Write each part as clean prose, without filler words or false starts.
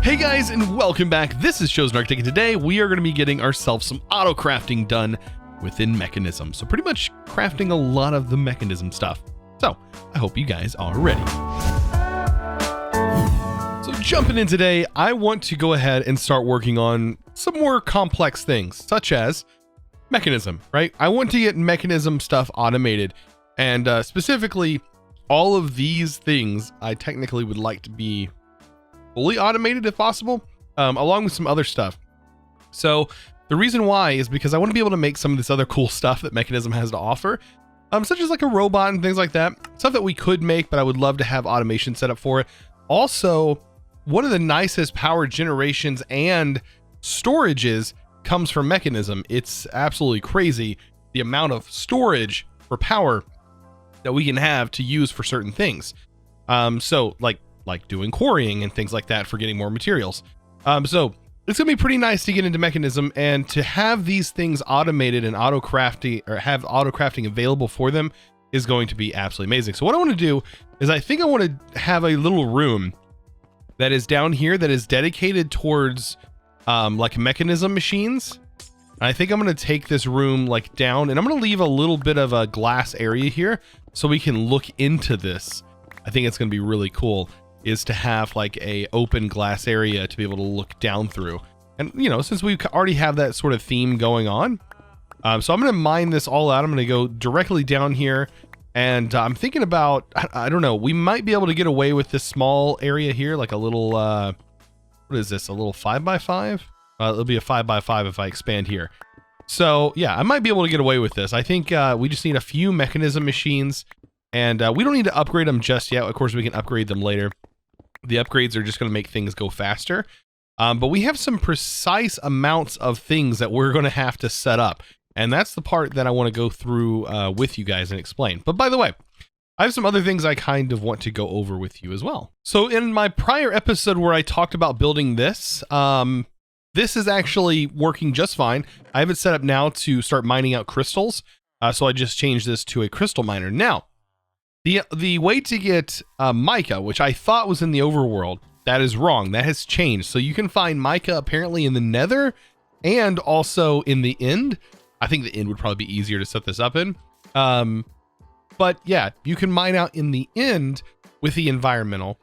Hey guys, and welcome back. This is ChosenArchitect, and today we are going to be getting ourselves some auto crafting done within Mechanism. So pretty much crafting a lot of the Mechanism stuff. So I hope you guys are ready. So jumping in today, I want to go ahead and start working on some more complex things, such as Mechanism, right? I want to get Mechanism stuff automated, and specifically all of these things I technically would like to be fully automated if possible, along with some other stuff. So the reason why is because I want to be able to make some of this other cool stuff that Mechanism has to offer, such as like a robot and things like that. Stuff that we could make, but I would love to have automation set up for it. Also, one of the nicest power generations and storages comes from Mechanism. It's absolutely crazy the amount of storage for power that we can have to use for certain things. So like doing quarrying and things like that for getting more materials. So it's gonna be pretty nice to get into Mechanism and to have these things automated and auto crafting, or have auto crafting available for them, is going to be absolutely amazing. So what I want to do is I think I want to have a little room that is down here that is dedicated towards like Mechanism machines. I think I'm going to take this room like down, and I'm going to leave a little bit of a glass area here so we can look into this. I think it's going to be really cool, is to have like a open glass area to be able to look down through. And you know, since we already have that sort of theme going on, so I'm going to mine this all out. I'm going to go directly down here, and I'm thinking about, I don't know, we might be able to get away with this small area here, like a little, what is this, a little 5x5? It'll be a 5x5 if I expand here. So yeah, I might be able to get away with this. I think we just need a few Mechanism machines, and we don't need to upgrade them just yet. Of course, we can upgrade them later. The upgrades are just going to make things go faster. But we have some precise amounts of things that we're going to have to set up. And that's the part that I want to go through with you guys and explain. But by the way, I have some other things I kind of want to go over with you as well. So in my prior episode where I talked about building this, this is actually working just fine. I have it set up now to start mining out crystals. So I just changed this to a crystal miner. Now, the way to get mica, which I thought was in the overworld, that is wrong. That has changed. So you can find mica apparently in the nether and also in the end. I think the end would probably be easier to set this up in. But yeah, you can mine out in the end with the environmental,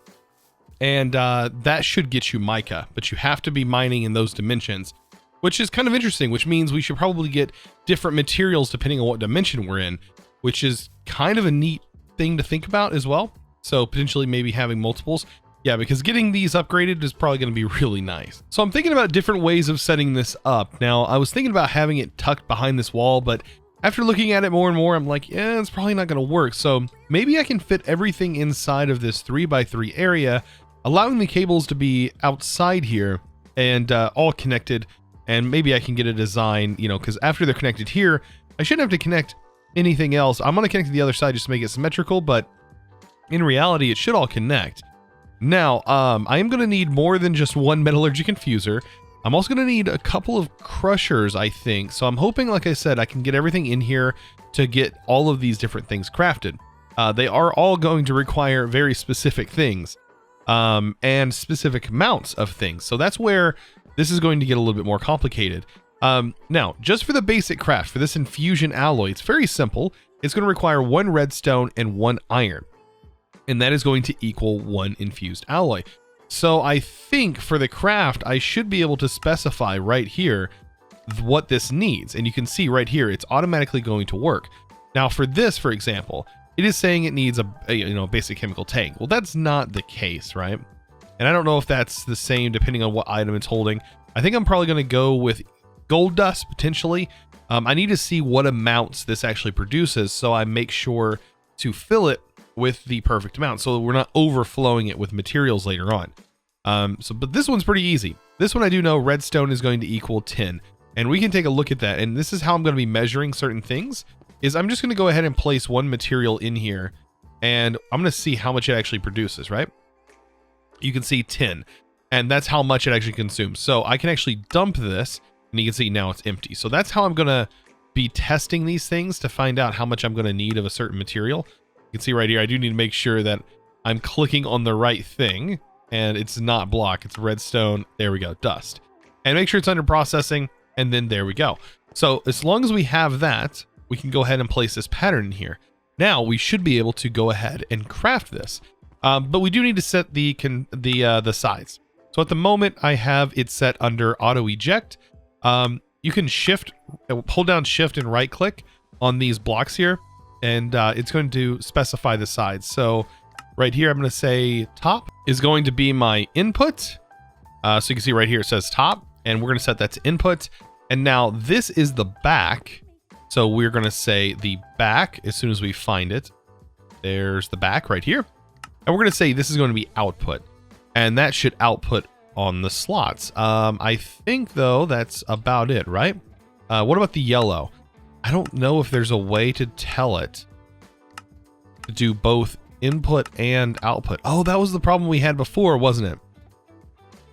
and that should get you mica, but you have to be mining in those dimensions, which is kind of interesting, which means we should probably get different materials depending on what dimension we're in, which is kind of a neat thing to think about as well. So potentially maybe having multiples. Yeah, because getting these upgraded is probably going to be really nice. So I'm thinking about different ways of setting this up. Now, I was thinking about having it tucked behind this wall, but after looking at it more and more, I'm like, yeah, it's probably not going to work. So maybe I can fit everything inside of this 3x3 area, allowing the cables to be outside here and all connected. And maybe I can get a design, you know, because after they're connected here, I shouldn't have to connect anything else. I'm going to connect to the other side just to make it symmetrical, but in reality, it should all connect. Now, I am going to need more than just one Metallurgic infuser. I'm also going to need a couple of crushers, I think. So I'm hoping, like I said, I can get everything in here to get all of these different things crafted. They are all going to require very specific things, and specific amounts of things. So that's where this is going to get a little bit more complicated. Now, just for the basic craft, for this infusion alloy, it's very simple. It's going to require 1 redstone and 1 iron. And that is going to equal 1 infused alloy. So I think for the craft, I should be able to specify right here what this needs. And you can see right here, it's automatically going to work. Now for this, for example, it is saying it needs a basic chemical tank. Well, that's not the case, right? And I don't know if that's the same depending on what item it's holding. I think I'm probably going to go with gold dust potentially. I need to see what amounts this actually produces, so I make sure to fill it with the perfect amount, so we're not overflowing it with materials later on. But this one's pretty easy. This one I do know redstone is going to equal 10, and we can take a look at that. And this is how I'm going to be measuring certain things, is I'm just going to go ahead and place one material in here, and I'm going to see how much it actually produces, right? You can see 10, and that's how much it actually consumes. So I can actually dump this, and you can see now it's empty. So that's how I'm going to be testing these things to find out how much I'm going to need of a certain material. You can see right here, I do need to make sure that I'm clicking on the right thing. and it's not block, it's redstone. There we go, dust. And make sure it's under processing, and then there we go. So as long as we have that, we can go ahead and place this pattern in here. Now we should be able to go ahead and craft this, but we do need to set the sides. So at the moment I have it set under auto eject. You can hold down shift and right click on these blocks here, and it's going to specify the sides. So right here, I'm going to say top is going to be my input. So you can see right here, it says top, and we're going to set that to input. And now this is the back. So we're going to say the back as soon as we find it. There's the back right here. And we're going to say this is going to be output, and that should output on the slots. I think though, that's about it, right? What about the yellow? I don't know if there's a way to tell it to do both input and output. Oh, that was the problem we had before, wasn't it?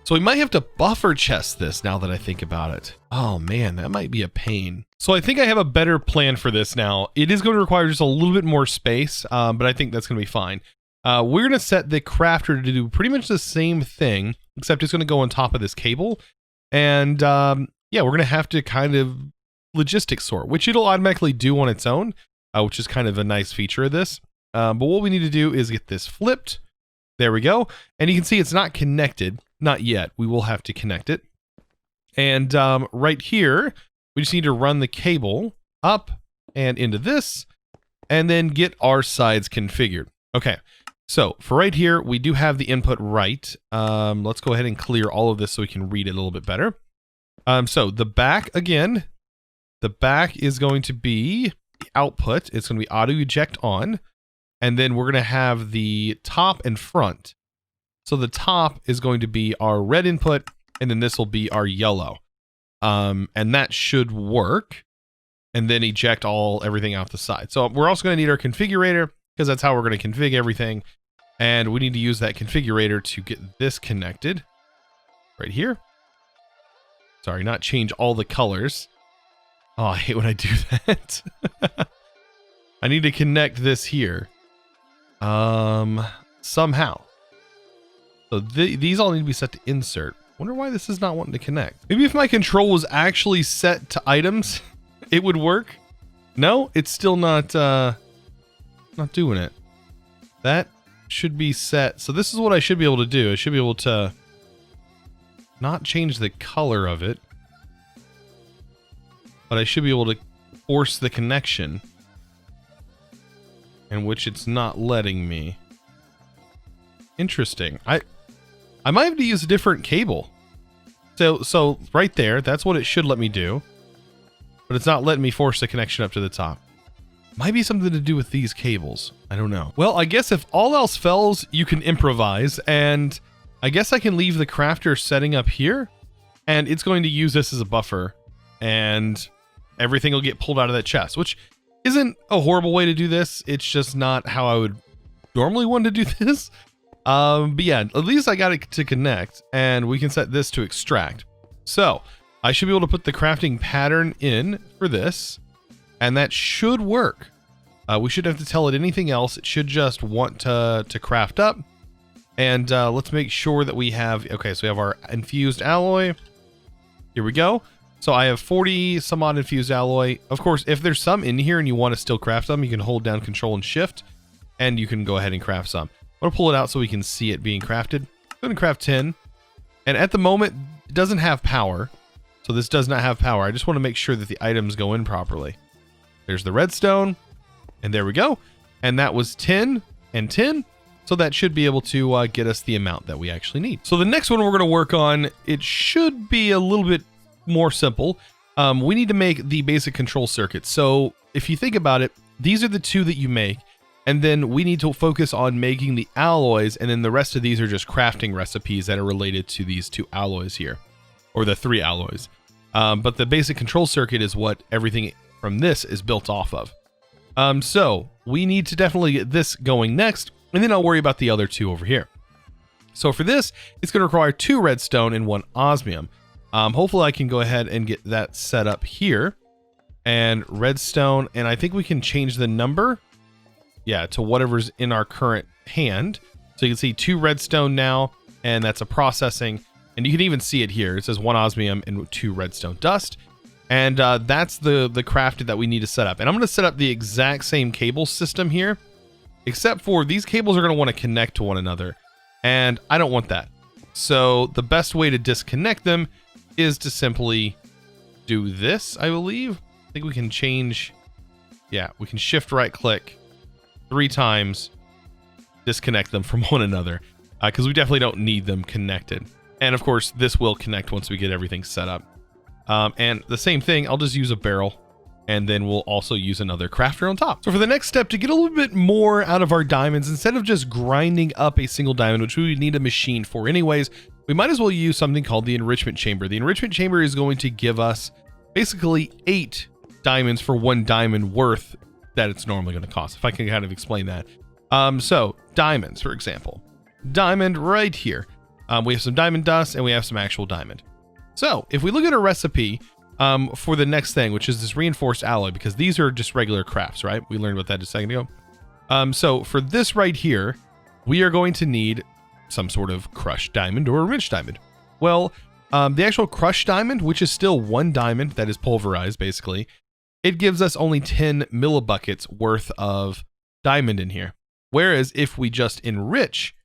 So we might have to buffer chest this now that I think about it. Oh man, that might be a pain. So I think I have a better plan for this now. It is going to require just a little bit more space, but I think that's going to be fine. We're going to set the crafter to do pretty much the same thing, except it's going to go on top of this cable. And yeah, we're going to have to kind of logistics sort, which it'll automatically do on its own, which is kind of a nice feature of this. But what we need to do is get this flipped. There we go. And you can see it's not connected. Not yet. We will have to connect it. And right here, we just need to run the cable up and into this, and then get our sides configured. Okay. So for right here, we do have the input right. Let's go ahead and clear all of this so we can read it a little bit better. So the back, again, the back is going to be the output. It's going to be auto eject on. And then we're going to have the top and front. So the top is going to be our red input, and then this will be our yellow. And that should work. And then eject everything out the side. So we're also going to need our configurator, because that's how we're going to configure everything. And we need to use that configurator to get this connected right here. Sorry, not change all the colors. Oh, I hate when I do that. I need to connect this here. Somehow. So these all need to be set to insert. Wonder why this is not wanting to connect. Maybe if my control was actually set to items, it would work. No, it's still not doing it. That should be set. So this is what I should be able to do. I should be able to not change the color of it, but I should be able to force the connection, in which it's not letting me. Interesting. I might have to use a different cable. So right there, that's what it should let me do, but it's not letting me force the connection up to the top. Might be something to do with these cables. I don't know. Well, I guess if all else fails, you can improvise, and I guess I can leave the crafter setting up here, and it's going to use this as a buffer, and everything will get pulled out of that chest, which isn't a horrible way to do this. It's just not how I would normally want to do this. But yeah, at least I got it to connect, and we can set this to extract. So I should be able to put the crafting pattern in for this, and that should work. We shouldn't have to tell it anything else. It should just want to craft up. And let's make sure that we have, okay, so we have our infused alloy. Here we go. So I have 40 some odd infused alloy. Of course, if there's some in here and you want to still craft them, you can hold down Control and Shift, and you can go ahead and craft some. I'm gonna pull it out so we can see it being crafted. I'm gonna craft 10. And at the moment, it doesn't have power. So this does not have power. I just want to make sure that the items go in properly. There's the redstone, and there we go. And that was 10 and 10. So that should be able to get us the amount that we actually need. So the next one we're going to work on, it should be a little bit more simple. We need to make the basic control circuit. So if you think about it, these are the two that you make. And then we need to focus on making the alloys. And then the rest of these are just crafting recipes that are related to these two alloys here, or the 3 alloys. But the basic control circuit is what everything from this is built off of. So we need to definitely get this going next, and then I'll worry about the other 2 over here. So for this, it's going to require 2 redstone and 1 osmium. Hopefully I can go ahead and get that set up here. And redstone, and I think we can change the number, yeah, to whatever's in our current hand. So you can see 2 redstone now, and that's a processing. And you can even see it here. It says 1 osmium and 2 redstone dust. And that's the crafted that we need to set up. And I'm going to set up the exact same cable system here, except for these cables are going to want to connect to one another. And I don't want that. So the best way to disconnect them is to simply do this, I believe. I think we can change. Yeah, we can shift right click 3 times, disconnect them from one another, because we definitely don't need them connected. And of course, this will connect once we get everything set up. And the same thing, I'll just use a barrel, and then we'll also use another crafter on top. So for the next step, to get a little bit more out of our diamonds, instead of just grinding up a single diamond, which we would need a machine for anyways, we might as well use something called the enrichment chamber. The enrichment chamber is going to give us basically 8 diamonds for 1 diamond worth that it's normally going to cost, if I can kind of explain that. So diamonds, for example, diamond right here. We have some diamond dust and we have some actual diamond. So if we look at a recipe for the next thing, which is this reinforced alloy, because these are just regular crafts, right? We learned about that a second ago. So for this right here, we are going to need some sort of crushed diamond or enriched diamond. Well, the actual crushed diamond, which is still 1 diamond that is pulverized, basically, it gives us only 10 millibuckets worth of diamond in here. Whereas if we just enrich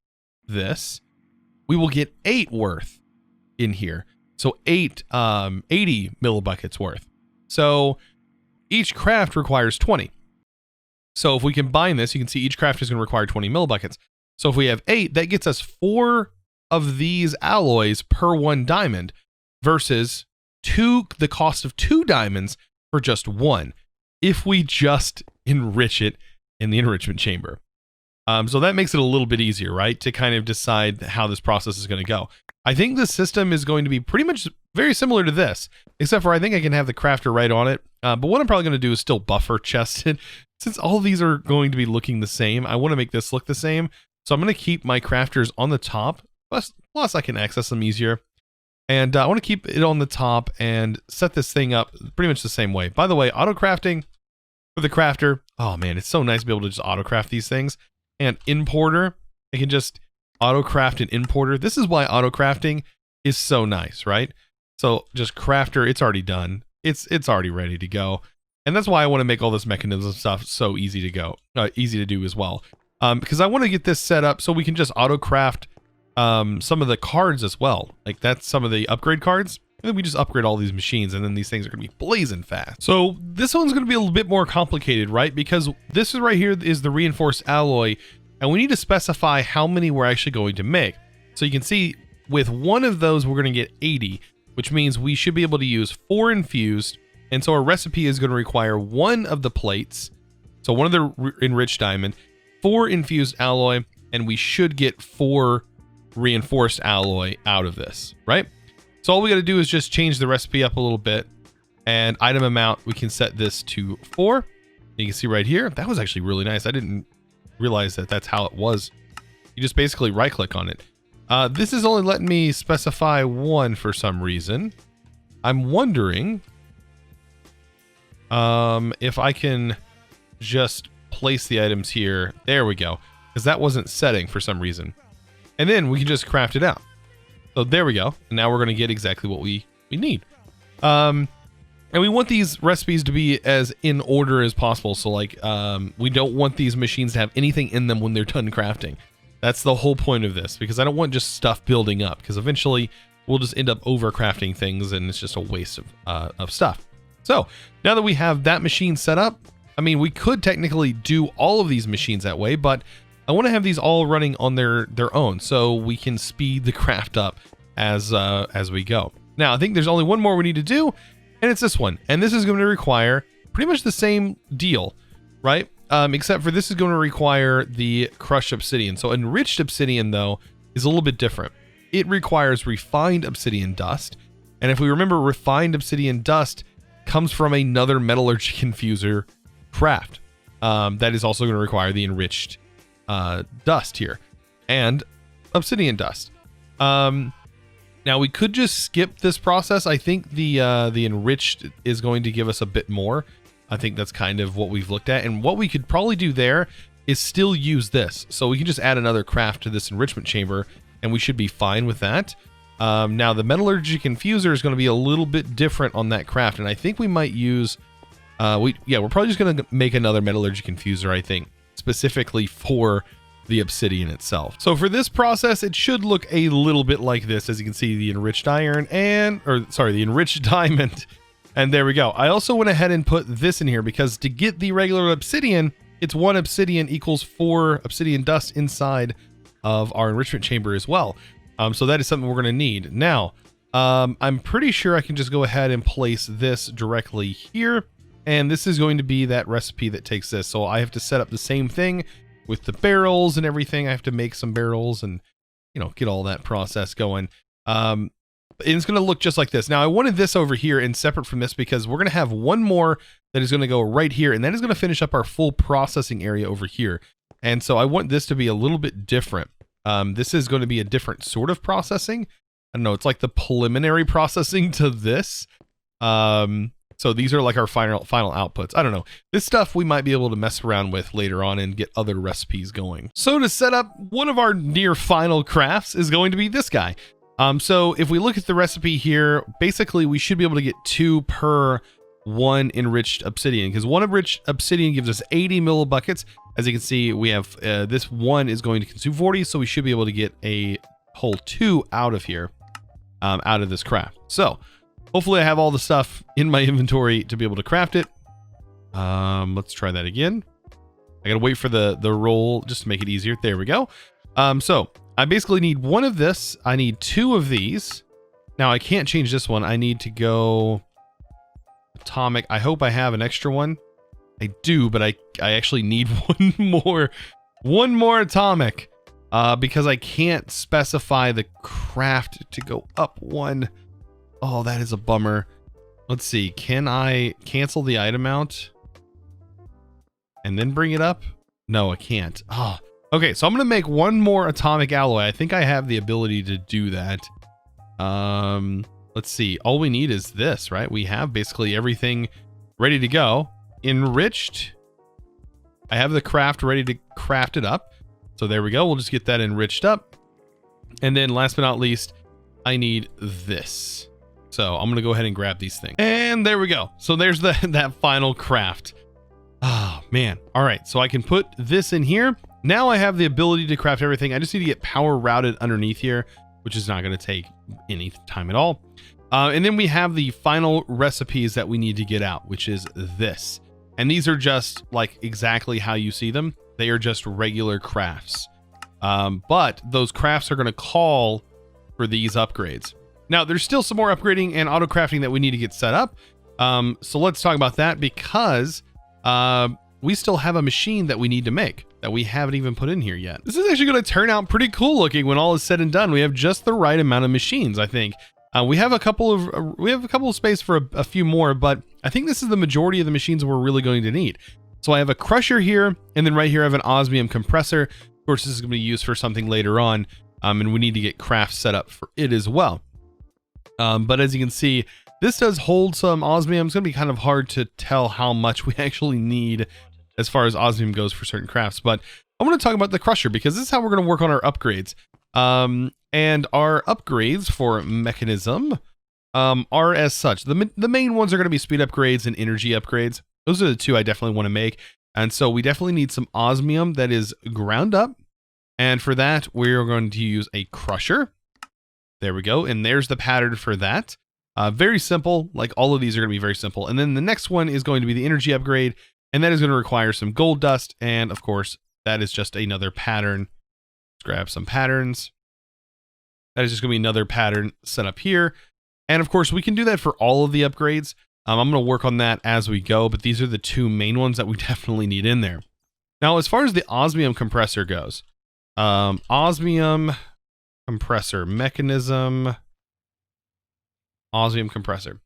this, we will get 8 worth in here. So 80 millibuckets worth. So each craft requires 20. So if we combine this, you can see each craft is going to require 20 millibuckets. So if we have 8, that gets us 4 of these alloys per 1 diamond versus the cost of 2 diamonds for just 1, if we just enrich it in the enrichment chamber. So that makes it a little bit easier, right? To kind of decide how this process is going to go. I think the system is going to be pretty much very similar to this, except for I think I can have the crafter right on it. But what I'm probably going to do is still buffer chest it. Since all of these are going to be looking the same, I want to make this look the same. So I'm going to keep my crafters on the top, plus I can access them easier. And I want to keep it on the top and set this thing up pretty much the same way. By the way, auto crafting for the crafter. Oh man, it's so nice to be able to just auto craft these things. And importer, I can just auto craft an importer. This is why auto crafting is so nice, right? So just crafter, it's already done. It's already ready to go. And that's why I want to make all this mechanism stuff so easy to go, easy to do as well. Because I want to get this set up so we can just auto craft some of the cards as well. Like that's some of the upgrade cards. And then we just upgrade all these machines and then these things are going to be blazing fast. So this one's going to be a little bit more complicated, right? Because this is right here is the reinforced alloy and we need to specify how many we're actually going to make. So you can see with one of those, we're going to get 80, which means we should be able to use 4 infused. And so our recipe is going to require 1 of the plates. So 1 of the enriched diamond, 4 infused alloy, and we should get 4 reinforced alloy out of this, right? So all we got to do is just change the recipe up a little bit, and item amount, we can set this to 4. You can see right here, that was actually really nice. I didn't realize that that's how it was. You just basically right click on it. This is only letting me specify 1 for some reason. I'm wondering if I can just place the items here. There we go, because that wasn't setting for some reason. And then we can just craft it out. So there we go. And now we're going to get exactly what we need. And we want these recipes to be as in order as possible. So like, we don't want these machines to have anything in them when they're done crafting. That's the whole point of this, because I don't want just stuff building up, because eventually we'll just end up over crafting things and it's just a waste of stuff. So now that we have that machine set up, I mean, we could technically do all of these machines that way, but I want to have these all running on their own so we can speed the craft up as we go. Now, I think there's only one more we need to do, and it's this one. And this is going to require pretty much the same deal, right? Except for this is going to require the crushed obsidian. So enriched obsidian, though, is a little bit different. It requires refined obsidian dust. And if we remember, refined obsidian dust comes from another metallurgic infuser craft. That is also going to require the enriched dust here and obsidian dust. Now we could just skip this process. I think the enriched is going to give us a bit more. I think that's kind of what we've looked at, and what we could probably do there is still use this. So we can just add another craft to this enrichment chamber and we should be fine with that. Now the Metallurgic infuser is going to be a little bit different on that craft, and I think we might use, we're probably just going to make another Metallurgic infuser, I think, specifically for the Obsidian itself. So for this process, it should look a little bit like this. As you can see, the enriched iron the enriched diamond. And there we go. I also went ahead and put this in here because to get the regular Obsidian, it's 1 Obsidian equals 4 Obsidian dust inside of our enrichment chamber as well. So that is something we're going to need. Now, I'm pretty sure I can just go ahead and place this directly here. And this is going to be that recipe that takes this. So I have to set up the same thing with the barrels and everything. I have to make some barrels and, you know, get all that process going. And it's going to look just like this. Now, I wanted this over here and separate from this because we're going to have one more that is going to go right here. And that is going to finish up our full processing area over here. And so I want this to be a little bit different. This is going to be a different sort of processing. I don't know. It's like the preliminary processing to this. So these are like our final outputs. I don't know. This stuff we might be able to mess around with later on and get other recipes going. So to set up one of our near final crafts is going to be this guy. So if we look at the recipe here, basically we should be able to get 2 per 1 enriched obsidian, because 1 enriched obsidian gives us 80 millibuckets. As you can see, we have this 1 is going to consume 40, so we should be able to get a whole 2 out of here, out of this craft. So hopefully I have all the stuff in my inventory to be able to craft it. Let's try that again. I gotta wait for the roll just to make it easier. There we go. So I basically need 1 of this. I need 2 of these. Now I can't change this one. I need to go atomic. I hope I have an extra one. I do, but I actually need one more atomic, because I can't specify the craft to go up 1. Oh, that is a bummer. Let's see. Can I cancel the item out and then bring it up? No, I can't. Oh, okay. So I'm going to make 1 more atomic alloy. I think I have the ability to do that. Let's see. All we need is this, right? We have basically everything ready to go. Enriched. I have the craft ready to craft it up. So there we go. We'll just get that enriched up. And then last but not least, I need this. So I'm going to go ahead and grab these things. And there we go. So there's that final craft. Oh, man. All right. So I can put this in here. Now I have the ability to craft everything. I just need to get power routed underneath here, which is not going to take any time at all. And then we have the final recipes that we need to get out, which is this. And these are just like exactly how you see them. They are just regular crafts. But those crafts are going to call for these upgrades. Now, there's still some more upgrading and auto crafting that we need to get set up. So let's talk about that, because we still have a machine that we need to make that we haven't even put in here yet. This is actually going to turn out pretty cool looking when all is said and done. We have just the right amount of machines, I think. We have a couple of space for a few more, but I think this is the majority of the machines we're really going to need. So I have a crusher here, and then right here I have an osmium compressor. Of course, this is going to be used for something later on, and we need to get crafts set up for it as well. But as you can see, this does hold some osmium. It's going to be kind of hard to tell how much we actually need as far as osmium goes for certain crafts. But I'm going to talk about the crusher, because this is how we're going to work on our upgrades. And our upgrades for mechanism are as such. The main ones are going to be speed upgrades and energy upgrades. Those are the 2 I definitely want to make. And so we definitely need some osmium that is ground up. And for that, we're going to use a crusher. There we go. And there's the pattern for that. Very simple. Like all of these are going to be very simple. And then the next one is going to be the energy upgrade. And that is going to require some gold dust. And of course, that is just another pattern. Let's grab some patterns. That is just going to be another pattern set up here. And of course, we can do that for all of the upgrades. I'm going to work on that as we go, but these are the 2 main ones that we definitely need in there. Now, as far as the osmium compressor goes, osmium compressor mechanism, osmium compressor.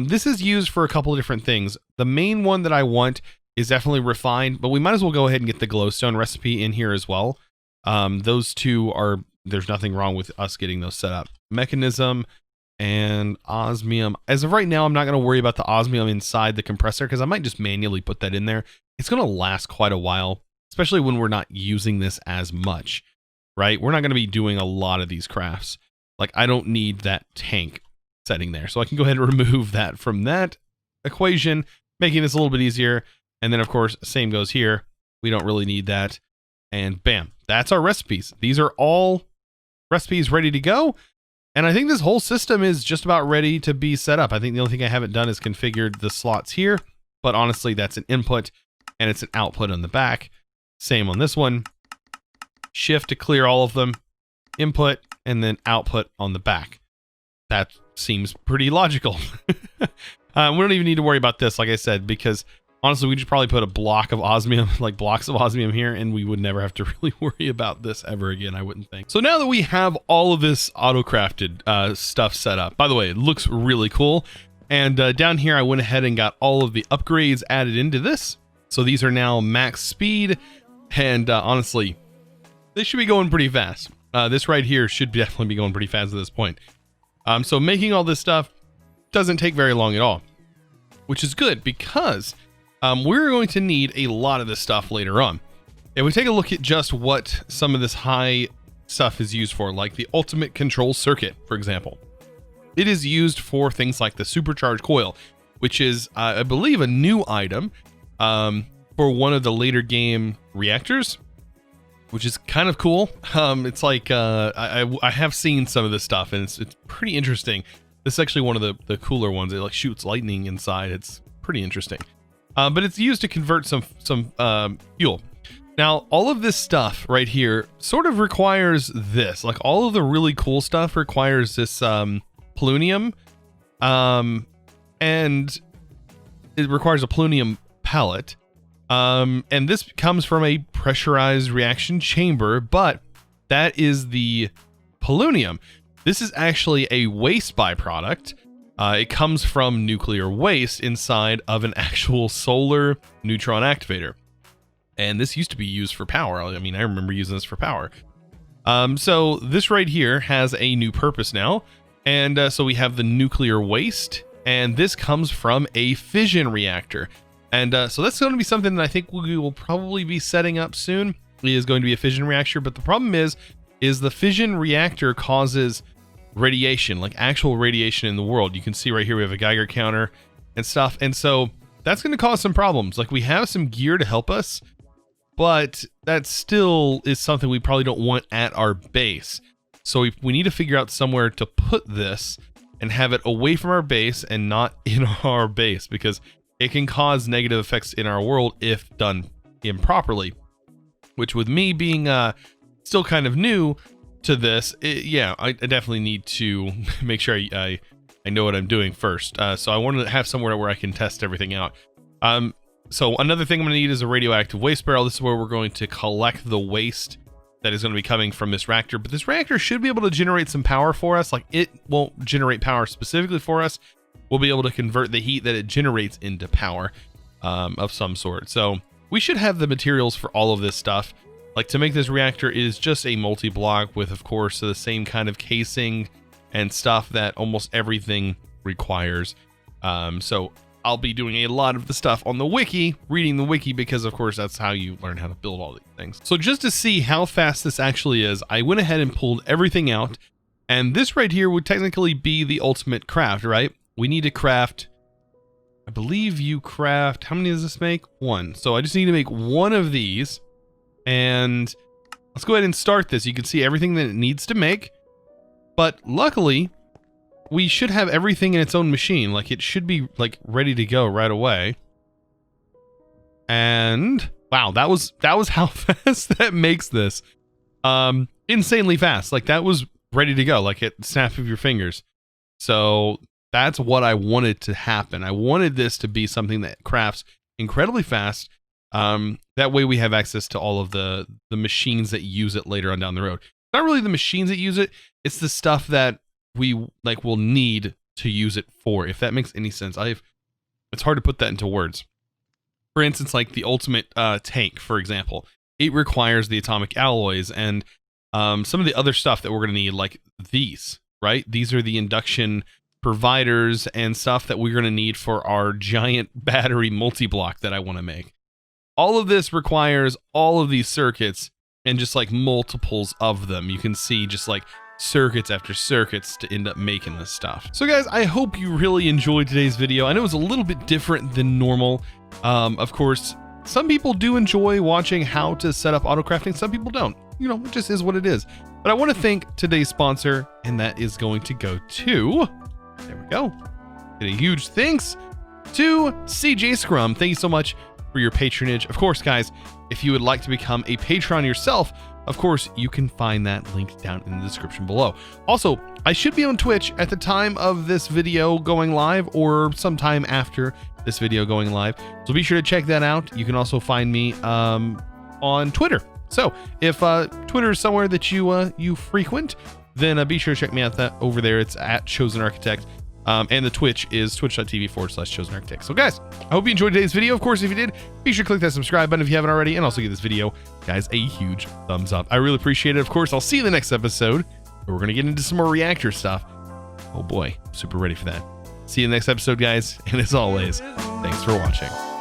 This is used for a couple of different things. The main one that I want is definitely refined, but we might as well go ahead and get the glowstone recipe in here as well. Those 2 are, there's nothing wrong with us getting those set up. Mechanism and osmium. As of right now, I'm not going to worry about the osmium inside the compressor, because I might just manually put that in there. It's going to last quite a while, especially when we're not using this as much. right? We're not going to be doing a lot of these crafts. Like, I don't need that tank setting there. So I can go ahead and remove that from that equation, making this a little bit easier. And then, of course, same goes here. We don't really need that. And bam, that's our recipes. These are all recipes ready to go. And I think this whole system is just about ready to be set up. I think the only thing I haven't done is configured the slots here. But honestly, that's an input and it's an output on the back. Same on this one. Shift to clear all of them. Input and then output on the back. That seems pretty logical. We don't even need to worry about this, like I said, because honestly, we just probably put a block of osmium, like blocks of osmium here, and we would never have to really worry about this ever again, I wouldn't think. So now that we have all of this auto-crafted stuff set up, by the way, it looks really cool. And down here, I went ahead and got all of the upgrades added into this. So these are now max speed, and honestly, they should be going pretty fast. This right here should definitely be going pretty fast at this point. So making all this stuff doesn't take very long at all, which is good because we're going to need a lot of this stuff later on. If we take a look at just what some of this high stuff is used for, like the ultimate control circuit, for example, it is used for things like the supercharged coil, which is, I believe, a new item for one of the later game reactors, which is kind of cool. It's like, I have seen some of this stuff and it's pretty interesting. This is actually one of the cooler ones. It like shoots lightning inside. It's pretty interesting. But it's used to convert some fuel. Now, all of this stuff right here sort of requires this. Like all of the really cool stuff requires this plutonium, and it requires a plutonium pellet. And this comes from a pressurized reaction chamber, but that is the polonium. This is actually a waste byproduct. It comes from nuclear waste inside of an actual solar neutron activator. And this used to be used for power. I mean, I remember using this for power. So this right here has a new purpose now. And so we have the nuclear waste, and this comes from a fission reactor. And so that's going to be something that I think we will probably be setting up soon. It is going to be a fission reactor, but the problem is the fission reactor causes radiation, like actual radiation in the world. You can see right here we have a Geiger counter and stuff. And so that's going to cause some problems. Like we have some gear to help us, but that still is something we probably don't want at our base. So we need to figure out somewhere to put this and have it away from our base and not in our base, because it can cause negative effects in our world if done improperly. Which with me being still kind of new to this, I definitely need to make sure I know what I'm doing first. So I wanted to have somewhere where I can test everything out. So another thing I'm going to need is a radioactive waste barrel. This is where we're going to collect the waste that is going to be coming from this reactor. But this reactor should be able to generate some power for us. Like it won't generate power specifically for us. We'll be able to convert the heat that it generates into power of some sort. So we should have the materials for all of this stuff. Like to make this reactor is just a multi-block with, of course, the same kind of casing and stuff that almost everything requires. So I'll be doing a lot of the stuff on the wiki, reading the wiki, because of course that's how you learn how to build all these things. So just to see how fast this actually is, I went ahead and pulled everything out. And this right here would technically be the ultimate craft, right? We need to craft, I believe you craft, how many does this make? 1. So I just need to make 1 of these. And let's go ahead and start this. You can see everything that it needs to make. But luckily, we should have everything in its own machine. Like it should be like ready to go right away. And wow, that was how fast that makes this. Insanely fast. Like that was ready to go, like at the snap of your fingers. So that's what I wanted to happen. I wanted this to be something that crafts incredibly fast. That way we have access to all of the machines that use it later on down the road. Not really the machines that use it, it's the stuff that we like will need to use it for, if that makes any sense. It's hard to put that into words. For instance, like the ultimate tank, for example, it requires the atomic alloys and some of the other stuff that we're going to need, like these, right? These are the induction providers and stuff that we're going to need for our giant battery multi-block that I want to make. All of this requires all of these circuits and just like multiples of them. You can see just like circuits after circuits to end up making this stuff. So guys, I hope you really enjoyed today's video. I know it was a little bit different than normal. Of course, some people do enjoy watching how to set up auto crafting. Some people don't. You know, it just is what it is. But I want to thank today's sponsor, and that is going to go to, there we go. And a huge thanks to CJ Scrum. Thank you so much for your patronage. Of course, guys, if you would like to become a patron yourself, of course, you can find that link down in the description below. Also, I should be on Twitch at the time of this video going live or sometime after this video going live. So be sure to check that out. You can also find me on Twitter. So if Twitter is somewhere that you frequent, then be sure to check me out over there. It's at ChosenArchitect. And the Twitch is twitch.tv/ChosenArchitect. So guys, I hope you enjoyed today's video. Of course, if you did, be sure to click that subscribe button if you haven't already, and also give this video, guys, a huge thumbs up. I really appreciate it. Of course, I'll see you in the next episode where we're going to get into some more reactor stuff. Oh boy, super ready for that. See you in the next episode, guys. And as always, thanks for watching.